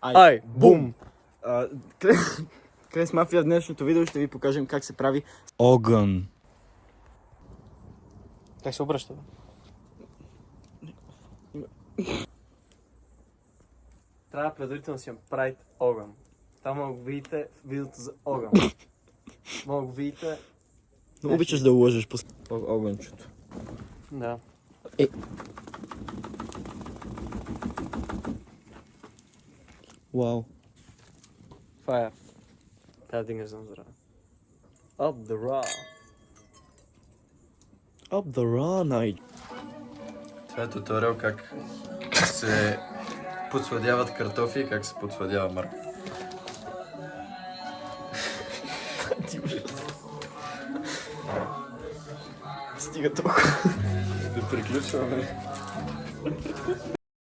Ай, бум! Крес Мафия, в днешното видео ще ви покажем как се прави огън. Как се обръща? Трябва предварително да си правите огън. Там мога да видите видеото за огън. Мога да видите... Но обичаш да лъжеш по огънчето. Да. Вау. Fire. Трябва да дигнеш за здраве. Up the raw. Up the raw night. Това е туториал как се подсладяват картофи и как се подсладява мърква. Стига толкова. Да приключваме.